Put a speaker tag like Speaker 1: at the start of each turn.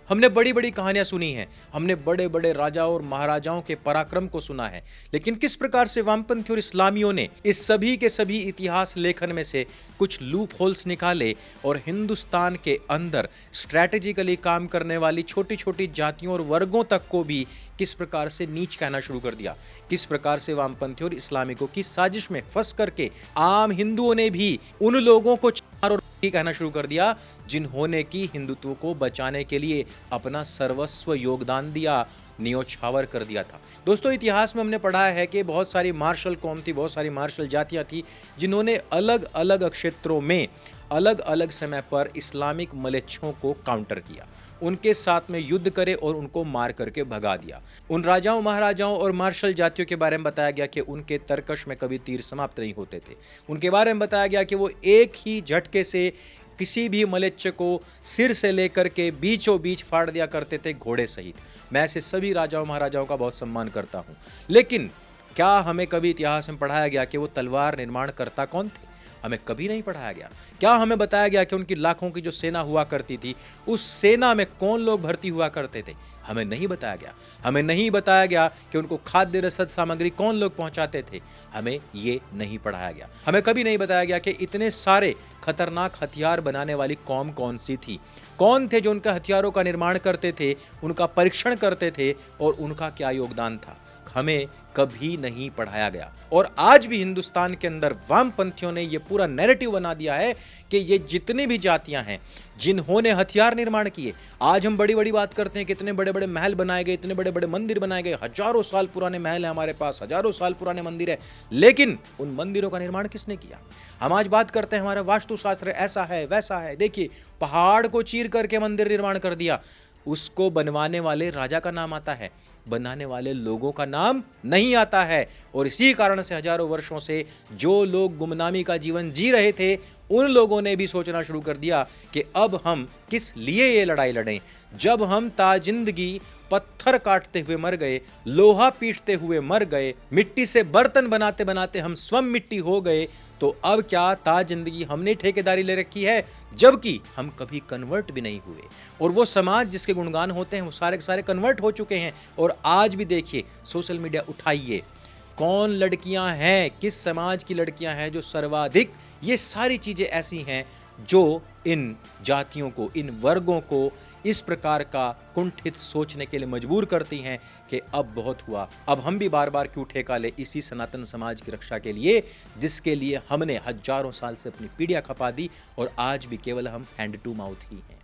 Speaker 1: हमने बड़ी बड़ी कहानियां सुनी हैं, हमने बड़े बड़े राजाओं और महाराजाओं के पराक्रम को सुना है, लेकिन किस प्रकार से वामपंथी और इस्लामियों ने इस सभी के सभी इतिहास लेखन में से कुछ लूप होल्स निकाले और हिंदुस्तान के अंदर स्ट्रैटेजिकली काम करने वाली छोटी छोटी जातियों और वर्गों तक को भी किस प्रकार से नीच कहना शुरू कर दिया। किस प्रकार से वामपंथी और इस्लामिकों की साजिश में फंस करके आम हिंदुओं ने भी उन लोगों को चार और कहना शुरू कर दिया जिन्होंने की हिंदुत्व को बचाने के लिए अपना सर्वस्व योगदान दिया, न्योछावर कर दिया था। दोस्तों, इतिहास में हमने पढ़ा है कि बहुत सारी मार्शल कौम थी, बहुत सारी मार्शल जातियां थी जिन्होंने अलग अलग क्षेत्रों में अलग अलग समय पर इस्लामिक मलेच्छों को काउंटर किया, उनके साथ में युद्ध करे और उनको मार करके भगा दिया। उन राजाओं महाराजाओं और मार्शल जातियों के बारे में बताया गया कि उनके तरकश में कभी तीर समाप्त नहीं होते थे। उनके बारे में बताया गया कि वो एक ही झटके से किसी भी मलेच्छ को सिर से लेकर के बीचों बीच फाड़ दिया करते थे, घोड़े सहित। मैं ऐसे सभी राजाओं महाराजाओं का बहुत सम्मान करता हूं, लेकिन क्या हमें कभी इतिहास में पढ़ाया गया कि वो तलवार निर्माण करता कौन थे? हमें कभी नहीं पढ़ाया गया। क्या हमें बताया गया कि उनकी लाखों की जो सेना हुआ करती थी, उस सेना में कौन लोग भर्ती हुआ करते थे? हमें नहीं बताया गया। हमें नहीं बताया गया कि उनको खाद्य रसद सामग्री कौन लोग पहुंचाते थे। हमें ये नहीं पढ़ाया गया। हमें कभी नहीं बताया गया कि इतने सारे खतरनाक हथियार बनाने वाली कौम कौन सी थी, कौन थे जो उनका हथियारों का निर्माण करते थे, उनका परीक्षण करते थे और उनका क्या योगदान था। हमें कभी नहीं पढ़ाया गया। और आज भी हिंदुस्तान के अंदर वामपंथियों ने यह पूरा नैरेटिव बना दिया है कि ये जितनी भी जातियां हैं जिन्होंने हथियार निर्माण किए, आज हम बड़ी बड़ी बात करते हैं कि इतने बड़े बड़े महल बनाए गए, इतने बड़े बड़े मंदिर बनाए गए, हजारों साल पुराने महल है हमारे पास, हजारों साल पुराने मंदिर है, लेकिन उन मंदिरों का निर्माण किसने किया? हम आज बात करते हैं हमारा वास्तुशास्त्र ऐसा है वैसा है, देखिए पहाड़ को चीर करके मंदिर निर्माण कर दिया। उसको बनवाने वाले राजा का नाम आता है, बनाने वाले लोगों का नाम नहीं आता है। और इसी कारण से हजारों वर्षों से जो लोग गुमनामी का जीवन जी रहे थे, उन लोगों ने भी सोचना शुरू कर दिया कि अब हम किस लिए ये लड़ाई लड़ें। जब हम ताजिंदगी पत्थर काटते हुए मर गए, लोहा पीटते हुए मर गए, मिट्टी से बर्तन बनाते बनाते हम स्वयं मिट्टी हो गए, तो अब क्या ताजिंदगी हमने ठेकेदारी ले रखी है, जबकि हम कभी कन्वर्ट भी नहीं हुए। और वो समाज जिसके गुणगान होते हैं वो सारे के सारे कन्वर्ट हो चुके हैं। और आज भी देखिए, सोशल मीडिया उठाइए, कौन लड़कियां हैं, किस समाज की लड़कियां हैं जो सर्वाधिक, ये सारी चीजें ऐसी हैं जो इन जातियों को, इन वर्गों को इस प्रकार का कुंठित सोचने के लिए मजबूर करती हैं कि अब बहुत हुआ, अब हम भी बार बार क्यों ठेका ले इसी सनातन समाज की रक्षा के लिए, जिसके लिए हमने हजारों साल से अपनी पीढ़ियां खपा दी और आज भी केवल हम हैंड टू माउथ ही हैं।